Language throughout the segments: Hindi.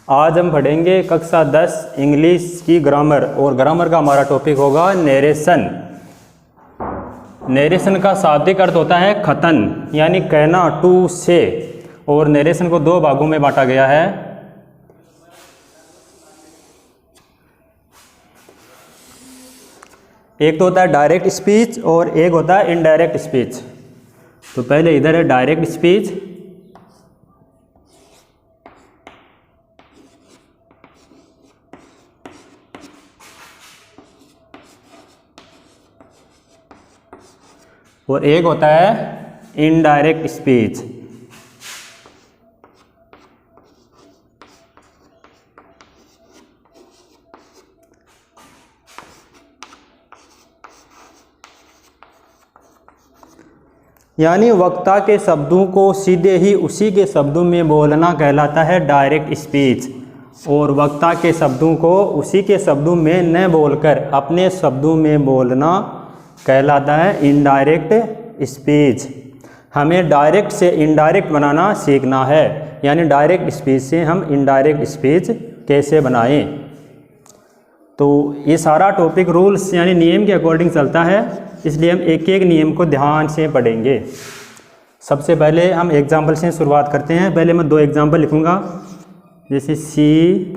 आज हम पढ़ेंगे कक्षा 10 इंग्लिश की ग्रामर, और ग्रामर का हमारा टॉपिक होगा नरेशन। नरेशन का शाब्दिक अर्थ होता है कथन, यानी कहना, टू से। और नरेशन को दो भागों में बांटा गया है। एक तो होता है डायरेक्ट स्पीच और एक होता है इनडायरेक्ट स्पीच। तो पहले इधर है डायरेक्ट स्पीच, और एक होता है इनडायरेक्ट स्पीच। यानी वक्ता के शब्दों को सीधे ही उसी के शब्दों में बोलना कहलाता है डायरेक्ट स्पीच, और वक्ता के शब्दों को उसी के शब्दों में न बोलकर अपने शब्दों में बोलना कहलाता है इनडायरेक्ट स्पीच। हमें डायरेक्ट से इनडायरेक्ट बनाना सीखना है, यानी डायरेक्ट स्पीच से हम इनडायरेक्ट स्पीच कैसे बनाएं। तो ये सारा टॉपिक रूल्स यानी नियम के अकॉर्डिंग चलता है, इसलिए हम एक एक नियम को ध्यान से पढ़ेंगे। सबसे पहले हम एग्जाम्पल से शुरुआत करते हैं। पहले मैं दो एग्जाम्पल लिखूंगा, जैसे she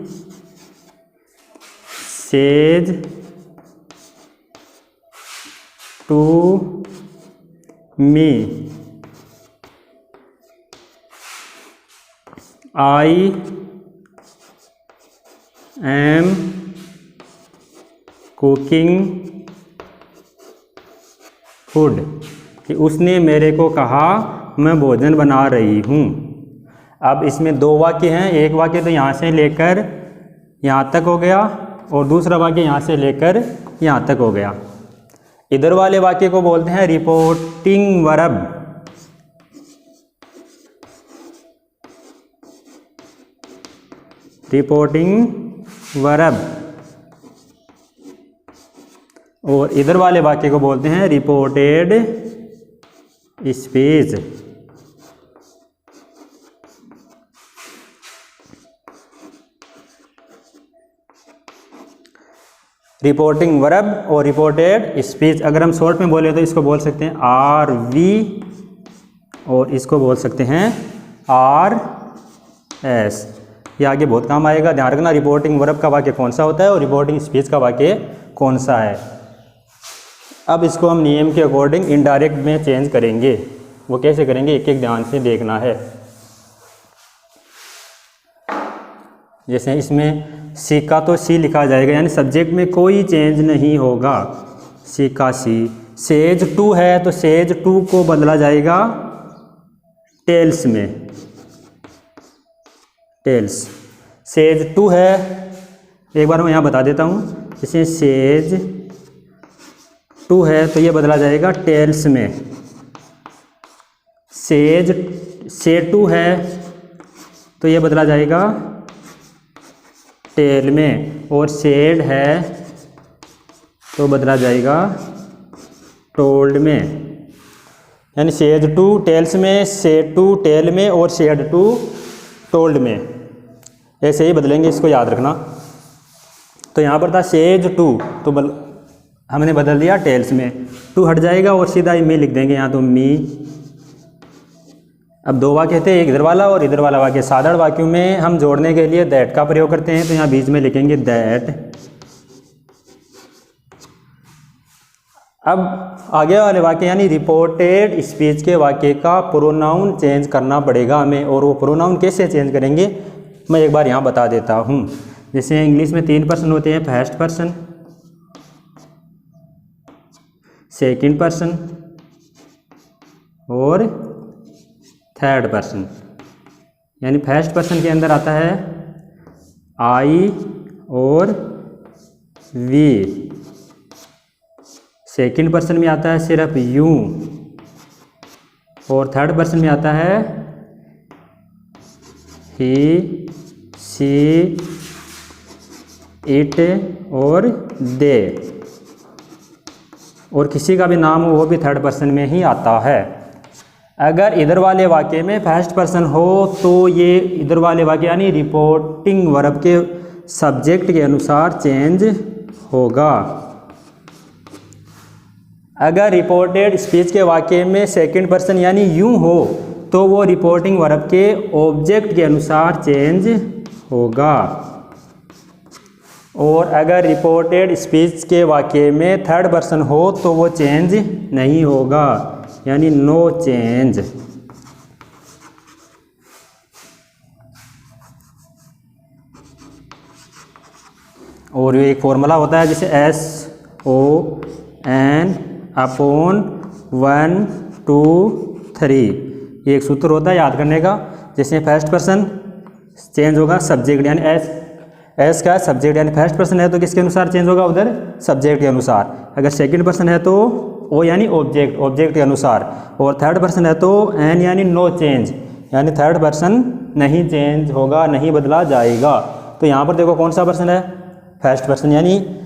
says to me, I am cooking food, कि उसने मेरे को कहा मैं भोजन बना रही हूँ। अब इसमें दो वाक्य हैं, एक वाक्य तो यहाँ से लेकर यहाँ तक हो गया और दूसरा वाक्य यहाँ से लेकर यहाँ तक हो गया। इधर वाले वाक्य को बोलते हैं रिपोर्टिंग वर्ब। Reporting verb. और इधर वाले वाक्य को बोलते हैं रिपोर्टेड स्पीच। रिपोर्टिंग वर्ब और रिपोर्टेड स्पीच अगर हम शॉर्ट में बोले तो इसको बोल सकते हैं आर वी, और इसको बोल सकते हैं आर एस। ये आगे बहुत काम आएगा, ध्यान रखना रिपोर्टिंग वर्ब का वाक्य कौन सा होता है और रिपोर्टिंग स्पीच का वाक्य कौन सा है। अब इसको हम नियम के अकॉर्डिंग इनडायरेक्ट में चेंज करेंगे। वो कैसे करेंगे एक एक ध्यान से देखना है। जैसे इसमें सी का तो सी लिखा जाएगा, यानी सब्जेक्ट में कोई चेंज नहीं होगा, सी का सी। सेज टू है तो सेज टू को बदला जाएगा टेल्स में, टेल्स। सेज टू है, एक बार मैं यहाँ बता देता हूँ, जैसे सेज टू है तो ये बदला जाएगा टेल्स में। से टू है तो ये बदला जाएगा टेल में, और सेड है तो बदला जाएगा टोल्ड में। यानी सेज टू टेल्स में, सेड टू टेल में और सेड टू टोल्ड में, ऐसे ही बदलेंगे, इसको याद रखना। तो यहाँ पर था सेज टू तो हमने बदल दिया टेल्स में, टू हट जाएगा और सीधा ही मी लिख देंगे यहाँ, तो मी। अब दो वाक्य थे, एक इधर वाला और इधर वाला वाक्य। साधारण वाक्यों में हम जोड़ने के लिए दैट का प्रयोग करते हैं, तो यहाँ बीच में लिखेंगे दैट। अब आगे वाले वाक्य यानी रिपोर्टेड स्पीच के वाक्य का प्रोनाउन चेंज करना पड़ेगा हमें, और वो प्रोनाउन कैसे चेंज करेंगे मैं एक बार यहाँ बता देता हूँ। जैसे इंग्लिश में 3 पर्सन होते हैं, फर्स्ट पर्सन, सेकंड पर्सन और थर्ड पर्सन। यानी फर्स्ट पर्सन के अंदर आता है आई और वी, सेकंड पर्सन में आता है सिर्फ यू, और थर्ड पर्सन में आता है ही, सी, इट और दे, और किसी का भी नाम हो वो भी थर्ड पर्सन में ही आता है। अगर इधर वाले वाक्य में फर्स्ट पर्सन हो तो ये इधर वाले वाक्य यानी रिपोर्टिंग वर्ब के सब्जेक्ट के अनुसार चेंज होगा। अगर रिपोर्टेड स्पीच के वाक्य में सेकंड पर्सन यानी यू हो तो वो रिपोर्टिंग वर्ब के ऑब्जेक्ट के अनुसार चेंज होगा। और अगर रिपोर्टेड स्पीच के वाक्य में थर्ड पर्सन हो तो वो चेंज नहीं होगा, यानी नो चेंज। और ये एक फॉर्मूला होता है जिसे SON अपॉन 1 2 3, ये एक सूत्र होता है याद करने का, जिसमें फर्स्ट पर्सन चेंज होगा सब्जेक्ट यानी एस का सब्जेक्ट यानी फर्स्ट पर्सन है तो किसके अनुसार चेंज होगा, उधर सब्जेक्ट के अनुसार। अगर सेकंड पर्सन है तो ओ यानी ऑब्जेक्ट के अनुसार। और थर्ड पर्सन है तो एन यानी नो चेंज, यानी थर्ड पर्सन नहीं चेंज होगा, नहीं बदला जाएगा। तो यहाँ पर देखो कौन सा पर्सन है, फर्स्ट पर्सन यानी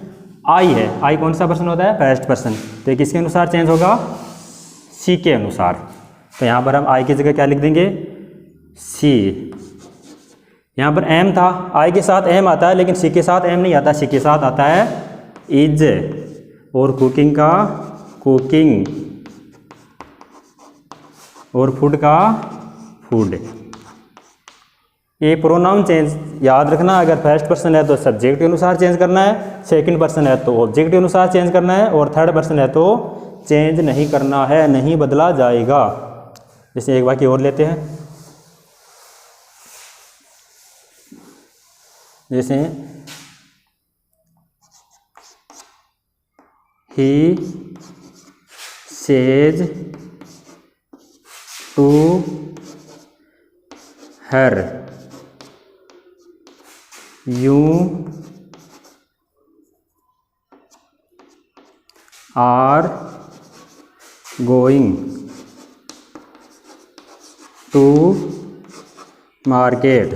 आई है। आई कौन सा पर्सन होता है, फर्स्ट पर्सन। तो ये किसके अनुसार चेंज होगा, सी के अनुसार। तो यहाँ पर हम आई की जगह क्या लिख देंगे, सी। यहाँ पर एम था, आई के साथ एम आता है लेकिन सी के साथ एम नहीं आता, सी के साथ आता है इज। और कुकिंग का कुकिंग, और फूड का फूड। ये प्रोनाउन चेंज याद रखना, अगर फर्स्ट पर्सन है तो सब्जेक्ट के अनुसार चेंज करना है, सेकंड पर्सन है तो ऑब्जेक्ट के अनुसार चेंज करना है, और थर्ड पर्सन है तो चेंज नहीं करना है, नहीं बदला जाएगा। जैसे एक वाक्य और लेते हैं, जैसे he says to her you are going to market.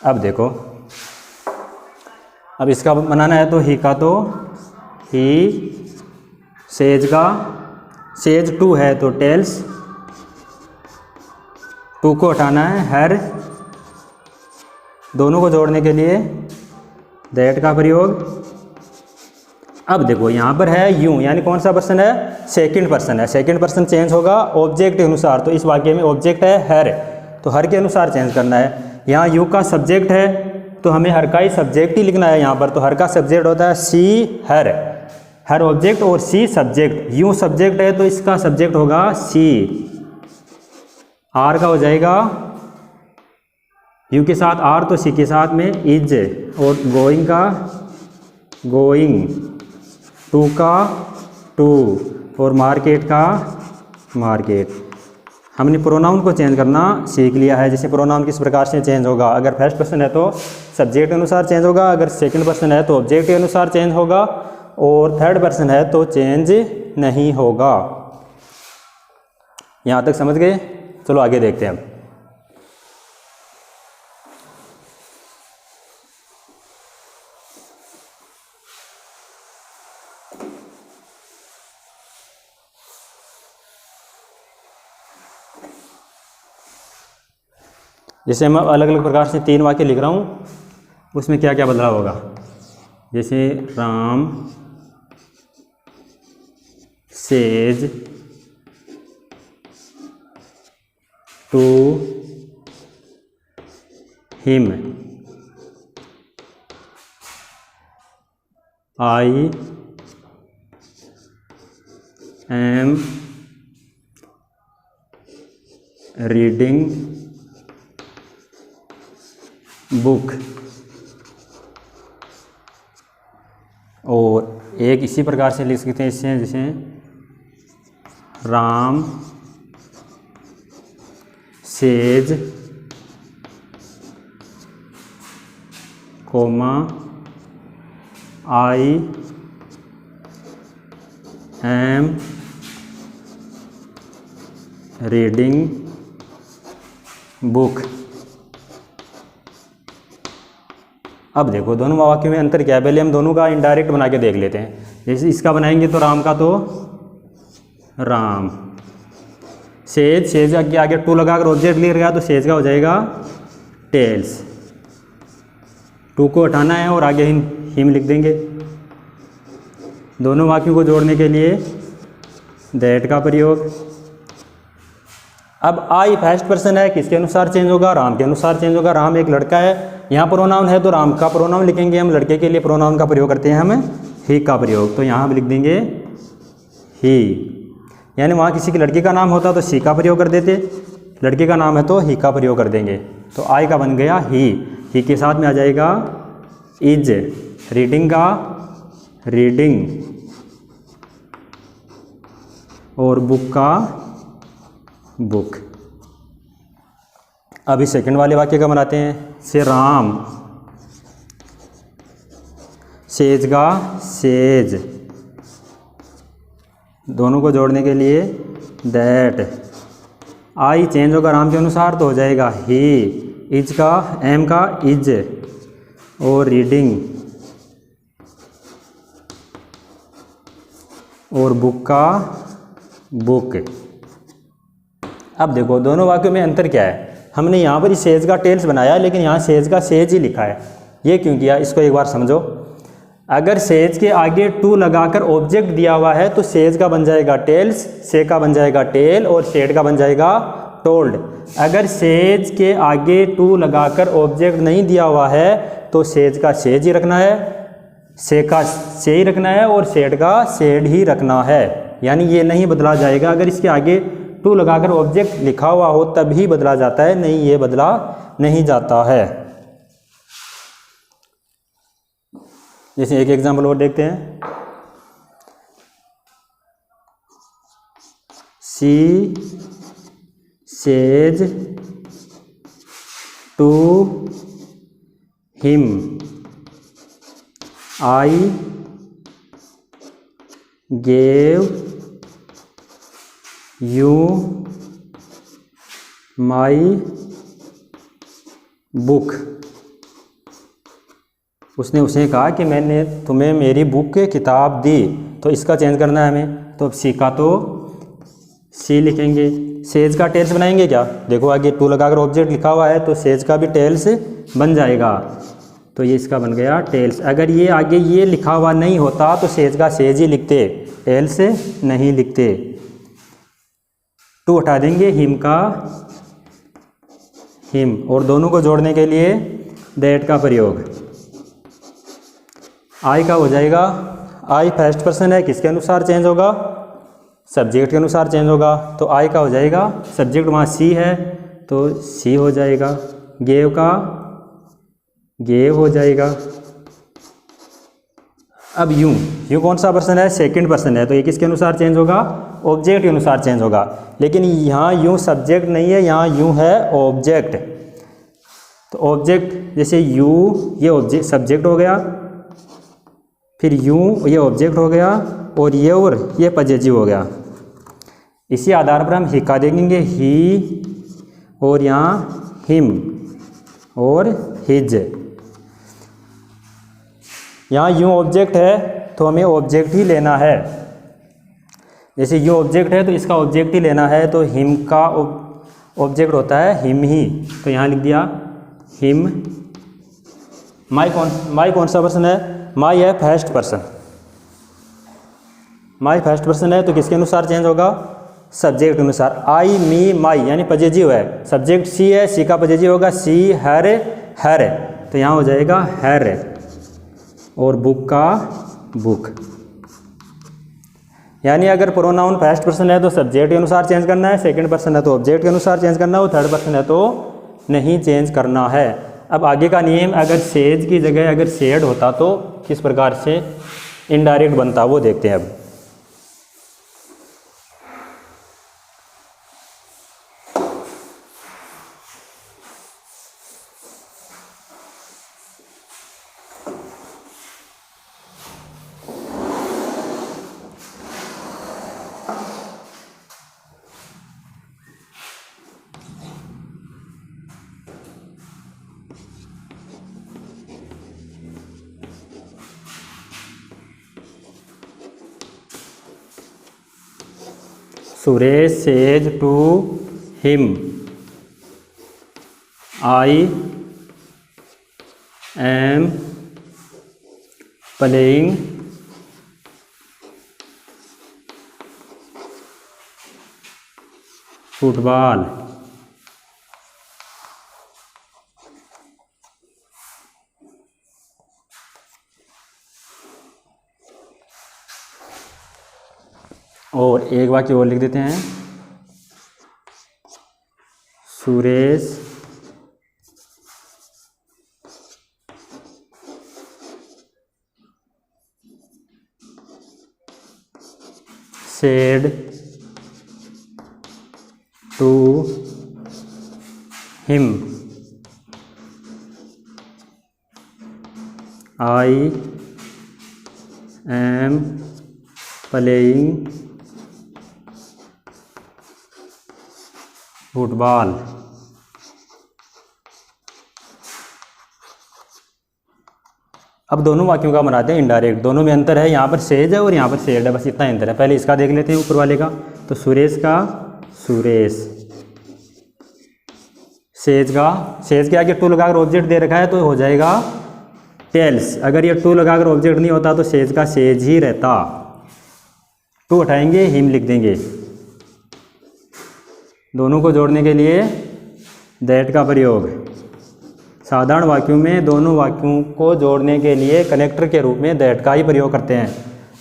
अब देखो, अब इसका बनाना है तो ही का तो ही, सेज का सेज टू है तो टेल्स, टू को हटाना है, हर, दोनों को जोड़ने के लिए दैट का प्रयोग। अब देखो यहाँ पर है यू, यानी कौन सा पर्सन है, सेकंड पर्सन है। सेकंड पर्सन चेंज होगा ऑब्जेक्ट के अनुसार, तो इस वाक्य में ऑब्जेक्ट है हर, तो हर के अनुसार चेंज करना है। यहाँ यू का सब्जेक्ट है तो हमें हर का ही सब्जेक्ट ही लिखना है यहाँ पर। तो हर का सब्जेक्ट होता है सी हर, हर ऑब्जेक्ट और सी सब्जेक्ट। यू सब्जेक्ट है तो इसका सब्जेक्ट होगा सी, आर का हो जाएगा यू के साथ आर तो सी के साथ में इज, और गोइंग का गोइंग, टू का टू, और मार्केट का मार्केट। हमने प्रोनाउन को चेंज करना सीख लिया है, जैसे प्रोनाउन किस प्रकार से चेंज होगा। अगर फर्स्ट पर्सन है तो सब्जेक्ट के अनुसार चेंज होगा, अगर सेकंड पर्सन है तो ऑब्जेक्ट के अनुसार चेंज होगा, और थर्ड पर्सन है तो चेंज नहीं होगा। यहाँ तक समझ गए? चलो आगे देखते हैं अब। जैसे मैं अलग अलग प्रकार से 3 वाक्य लिख रहा हूँ, उसमें क्या क्या बदलाव होगा। जैसे Ram says to him I am reading book. और एक इसी प्रकार से लिख सकते हैं इससे, जैसे Ram says comma I am reading book. अब देखो दोनों वाक्यों में अंतर क्या है, पहले हम दोनों का इनडायरेक्ट बना के देख लेते हैं। जैसे इसका बनाएंगे तो राम का तो राम, सेज, सेज के आगे टू लगाकर ऑब्जेक्ट लिख गया तो सेज का हो जाएगा टेल्स। टू को हटाना है और आगे हिम लिख देंगे। दोनों वाक्यों को जोड़ने के लिए दैट का प्रयोग। अब आई फर्स्ट पर्सन है, किसके अनुसार चेंज होगा, राम के अनुसार चेंज होगा। राम एक लड़का है, यहाँ प्रोनाउन है तो राम का प्रोनाउन लिखेंगे हम। लड़के के लिए प्रोनाउन का प्रयोग करते हैं हम ही का प्रयोग, तो यहाँ हम लिख देंगे ही। यानी वहाँ किसी की लड़की का नाम होता तो सी का प्रयोग कर देते, लड़के का नाम है तो ही का प्रयोग कर देंगे। तो आई का बन गया ही के साथ में आ जाएगा इज, रीडिंग का रीडिंग, और बुक का बुक। अभी सेकंड वाले वाक्य का बनाते हैं। से राम, सेज का सेज, दोनों को जोड़ने के लिए दैट। आई चेंज होगा राम के अनुसार तो हो जाएगा ही, इज का एम का इज, और रीडिंग, और बुक का बुक। अब देखो दोनों वाक्यों में अंतर क्या है। हमने यहाँ पर सेज का टेल्स बनाया लेकिन यहाँ सेज का सेज ही लिखा है। ये क्यों किया, इसको एक बार समझो। अगर सेज के आगे टू लगाकर ऑब्जेक्ट दिया हुआ है तो सेज का बन जाएगा टेल्स, से का बन जाएगा टेल, और शेड का बन जाएगा टोल्ड। अगर सेज के आगे टू लगाकर ऑब्जेक्ट नहीं दिया हुआ है तो सेज का सेज ही रखना है, से का से ही रखना है, और शेड का शेड ही रखना है। यानी ये नहीं बदला जाएगा। अगर इसके आगे टू लगाकर ऑब्जेक्ट लिखा हुआ हो तब ही बदला जाता है, नहीं ये बदला नहीं जाता है। जैसे एक एग्जाम्पल और देखते हैं। She says to him, I gave you my book. उसने उसे कहा कि मैंने तुम्हें मेरी बुक किताब दी, तो इसका चेंज करना है हमें। तो अब सी का तो सी लिखेंगे। सेज का टेल्स बनाएंगे क्या, देखो आगे टू लगाकर ऑब्जेक्ट लिखा हुआ है तो सेज का भी टेल्स बन जाएगा। तो ये इसका बन गया टेल्स। अगर ये आगे ये लिखा हुआ नहीं होता तो सेज का सेज ही लिखते, टेल्स नहीं लिखते। टू हटा देंगे, हिम का हिम, और दोनों को जोड़ने के लिए दैट का प्रयोग। आई का हो जाएगा, आई फर्स्ट पर्सन है, किसके अनुसार चेंज होगा, सब्जेक्ट के अनुसार चेंज होगा। तो आई का हो जाएगा, सब्जेक्ट वहाँ सी है तो सी हो जाएगा। गेव का गेव हो जाएगा। अब यूं कौन सा पर्सन है, सेकंड पर्सन है, तो ये किसके अनुसार चेंज होगा, ऑब्जेक्ट के अनुसार चेंज होगा। लेकिन यहाँ यूं सब्जेक्ट नहीं है, यहाँ यूं है ऑब्जेक्ट। तो ऑब्जेक्ट जैसे यू ये ऑब्जेक्ट सब्जेक्ट हो गया, फिर यूं ये ऑब्जेक्ट हो गया, और ये पजेसिव हो गया। इसी आधार पर हम ही का देखेंगे, ही, और यहाँ हिम और हिज। यहाँ यूं ऑब्जेक्ट है तो हमें ऑब्जेक्ट ही लेना है। जैसे यूं ऑब्जेक्ट है तो इसका ऑब्जेक्ट ही लेना है, तो हिम का ऑब्जेक्ट होता है हिम ही, तो यहाँ लिख दिया हिम। माई कौन सा पर्सन है, माई है first person. My first person है तो किसके अनुसार चेंज होगा, सब्जेक्ट के अनुसार। आई मी माई यानी पजेसिव है, सब्जेक्ट सी है, सी का पजेसिव होगा सी, हर हर, तो यहाँ हो जाएगा हर, और बुक का बुक। यानी अगर प्रोनाउन फर्स्ट पर्सन है तो सब्जेक्ट के अनुसार चेंज करना है, सेकंड पर्सन है तो ऑब्जेक्ट के अनुसार चेंज करना है, और थर्ड पर्सन है तो नहीं चेंज करना है। अब आगे का नियम, अगर सेज की जगह अगर शेड होता तो किस प्रकार से इनडायरेक्ट बनता, वो देखते हैं अब। Suresh says to him I am playing football. और एक वाक्य और लिख देते हैं, Suresh said to him I am playing football. अब दोनों वाक्यों का बनाते हैं इनडायरेक्ट, दोनों में अंतर है, यहाँ पर सेज है और यहाँ पर सेड है, बस इतना अंतर है। पहले इसका देख लेते हैं ऊपर वाले का, तो सुरेश का सुरेश, सेज का सेज के आगे टू लगाकर ऑब्जेक्ट दे रखा है तो हो जाएगा टेल्स। अगर ये टू लगाकर ऑब्जेक्ट नहीं होता तो सेज का सेज ही रहता। टू हटाएंगे, हिम लिख देंगे। दोनों को जोड़ने के लिए दैट का प्रयोग। साधारण वाक्यों में दोनों वाक्यों को जोड़ने के लिए कनेक्टर के रूप में दैट का ही प्रयोग करते हैं।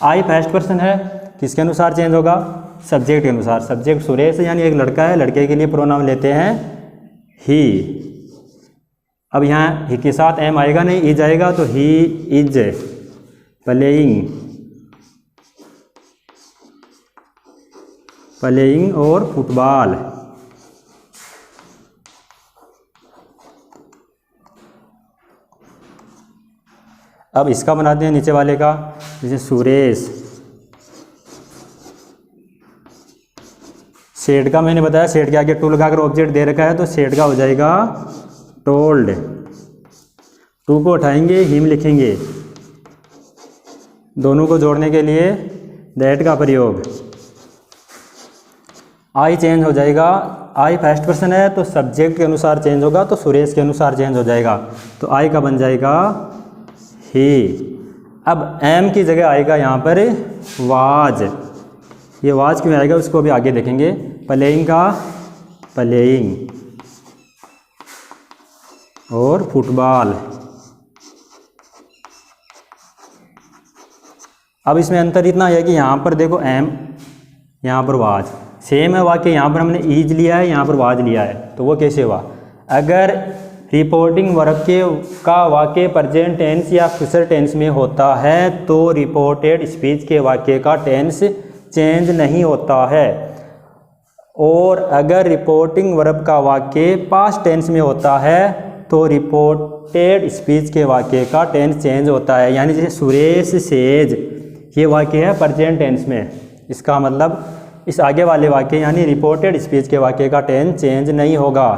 आई फर्स्ट पर्सन है, किसके अनुसार चेंज होगा? सब्जेक्ट के अनुसार। सब्जेक्ट सुरेश है, यानी एक लड़का है, लड़के के लिए प्रोनाउन लेते हैं ही। अब यहाँ ही के साथ एम आएगा नहीं, इज आएगा, तो ही इज प्लेइंग और फुटबॉल। अब इसका बनाते हैं नीचे वाले का, जैसे सुरेश सेड का मैंने बताया, सेड के आगे टू लगाकर ऑब्जेक्ट दे रखा है तो सेड का हो जाएगा टोल्ड। टू को उठाएंगे, हिम लिखेंगे। दोनों को जोड़ने के लिए दैट का प्रयोग। आई चेंज हो जाएगा, आई फर्स्ट पर्सन है तो सब्जेक्ट के अनुसार चेंज होगा, तो सुरेश के अनुसार चेंज हो जाएगा, तो आई का बन जाएगा ही। अब एम की जगह आएगा यहाँ पर वाज। ये वाज क्यों आएगा उसको अभी आगे देखेंगे। प्लेइंग का प्लेइंग और फुटबॉल। अब इसमें अंतर इतना है कि यहाँ पर देखो एम, यहाँ पर वाज। सेम है वाक्य, यहाँ पर हमने ईज लिया है, यहाँ पर वाज लिया है, तो वो कैसे हुआ? अगर रिपोर्टिंग वर्ब का वाक्य प्रेजेंट टेंस या फ्यूचर टेंस में होता है तो रिपोर्टेड स्पीच के वाक्य का टेंस चेंज नहीं होता है। और अगर रिपोर्टिंग वर्ब का वाक्य पास्ट टेंस में होता है तो रिपोर्टेड स्पीच के वाक्य का टेंस चेंज होता है। यानी जैसे सुरेश सेज, ये वाक्य है प्रेजेंट टेंस में, इसका मतलब इस आगे वाले वाक्य यानी रिपोर्टेड स्पीच के वाक्य का टेंस चेंज नहीं होगा।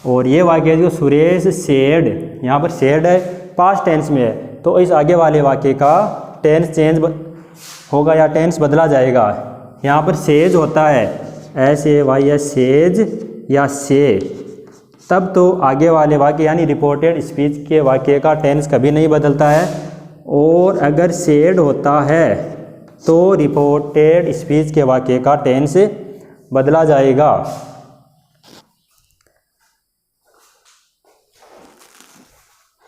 और ये वाक्य जो सुरेश सेड, यहाँ पर सेड है, पास्ट टेंस में है, तो इस आगे वाले वाक्य का टेंस चेंज होगा या टेंस बदला जाएगा। यहाँ पर सेज होता है, SAY सेज या से, तब तो आगे वाले वाक्य यानी रिपोर्टेड स्पीच के वाक्य का टेंस कभी नहीं बदलता है। और अगर सेड होता है तो रिपोर्टेड स्पीच के वाक्य का टेंस बदला जाएगा।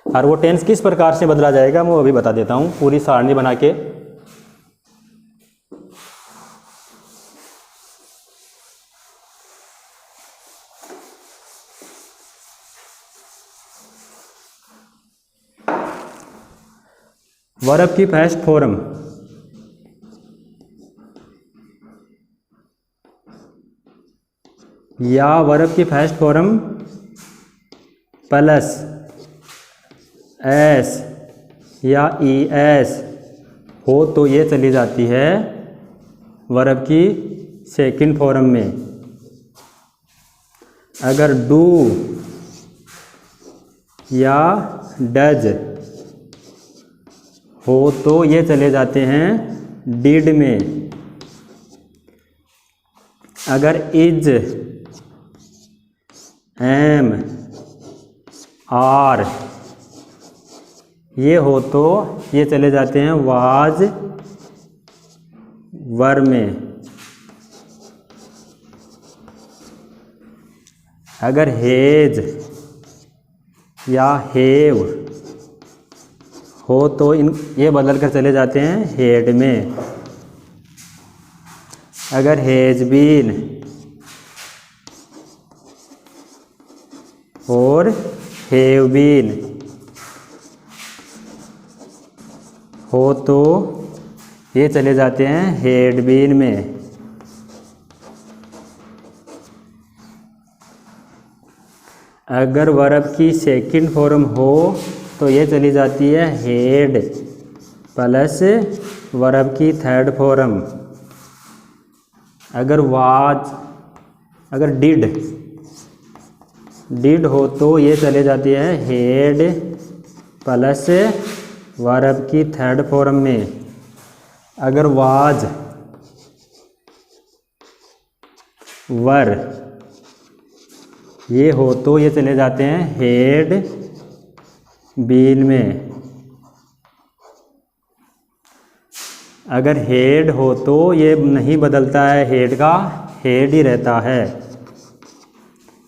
और वो टेंस किस प्रकार से बदला जाएगा मैं वो अभी बता देता हूँ पूरी सारणी बना के। वर्ब की फर्स्ट फॉर्म या वर्ब की फर्स्ट फॉर्म प्लस एस या ES हो तो ये चली जाती है वर्ब की सेकंड फॉर्म में। अगर डू या डज हो तो ये चले जाते हैं डिड में। अगर इज, एम, आर ये हो तो ये चले जाते हैं वाज, वर में। अगर हेज या हेव हो तो ये बदल कर चले जाते हैं हेड में। अगर हेज बीन और हैव बीन हो तो ये चले जाते हैं हैड बीन में। अगर वर्ब की सेकंड फॉर्म हो तो ये चली जाती है हेड प्लस वर्ब की थर्ड फॉर्म। अगर वाज, अगर डिड हो तो ये चले जाती है हेड प्लस वर्ब की थर्ड फॉर्म में। अगर वाज, वर ये हो तो ये चले जाते हैं हेड बीन में। अगर हेड हो तो ये नहीं बदलता है, हेड का हेड ही रहता है।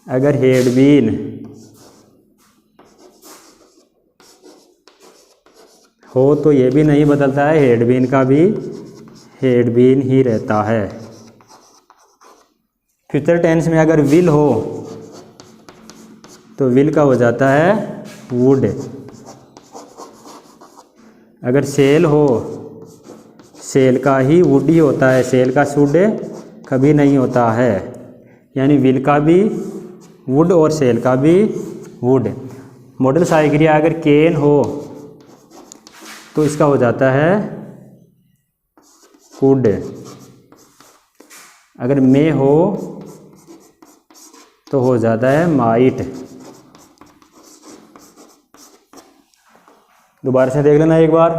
अगर हेड बीन हो तो ये भी नहीं बदलता है, हेड बीन का भी हेड बीन ही रहता है। फ्यूचर टेंस में अगर विल हो तो विल का हो जाता है वुड। अगर सेल हो, सेल का ही वुड ही होता है, सेल का शुड कभी नहीं होता है। यानी विल का भी वुड और सेल का भी वुड। मॉडल सहायक क्रिया अगर कैन हो तो इसका हो जाता है कुड। अगर मे हो तो हो जाता है माइट। दोबारा से देख लेना एक बार।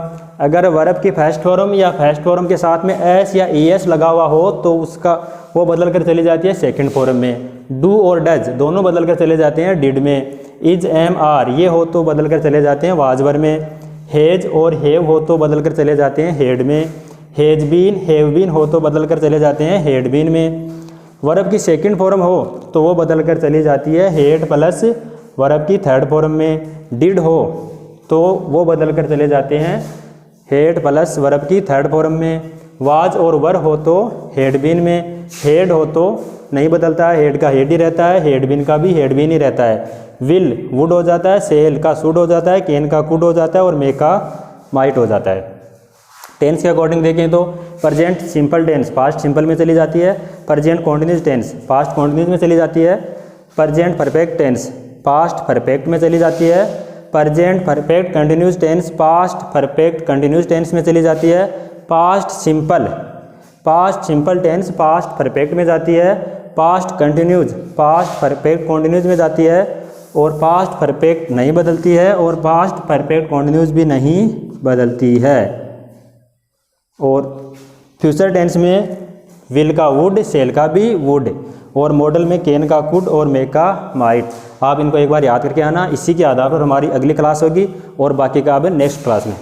अगर वर्ब की फर्स्ट फॉर्म या फर्स्ट फॉर्म के साथ में एस या एस लगा हुआ हो तो उसका वो बदल कर चली जाती है सेकंड फॉर्म में। डू और डज दोनों बदल कर चले जाते हैं डिड में। इज, एम, आर ये हो तो बदल कर चले जाते हैं वाजवर में। हेज और हैव हो तो बदल कर चले जाते हैं हेड में। हेज बीन, हैव बीन हो तो बदल कर चले जाते हैं हेड बीन में। वर्ब की सेकंड फॉर्म हो तो वो बदल कर चली जाती है हेड प्लस वर्ब की थर्ड फॉर्म में। डिड हो तो वो बदल कर चले जाते हैं हेड प्लस वर्ब की थर्ड फॉर्म में। वाज और वर हो तो हेड बीन में। हेड हो तो नहीं बदलता है, हेड का हेड ही रहता है, हेड बीन का भी हेड बीन ही रहता है। विल वुड हो जाता है, सेल का शुड हो जाता है, कैन का कुड हो जाता है और मे का माइट हो जाता है। टेंस के अकॉर्डिंग देखें तो present simple tense past simple में चली जाती है। Present continuous tense past continuous में चली जाती है। Present perfect tense past perfect में चली जाती है। Present perfect continuous tense past perfect continuous tense में चली जाती है। Past simple tense past perfect में जाती है। Past continuous past perfect continuous में जाती है। और पास्ट परफेक्ट नहीं बदलती है और पास्ट परफेक्ट कॉन्टिन्यूज भी नहीं बदलती है। और फ्यूचर टेंस में विल का वुड, सेल का भी वुड और मॉडल में कैन का कुड और मे का माइट। आप इनको एक बार याद करके आना। इसी के आधार पर हमारी अगली क्लास होगी और बाकी का अब नेक्स्ट क्लास में।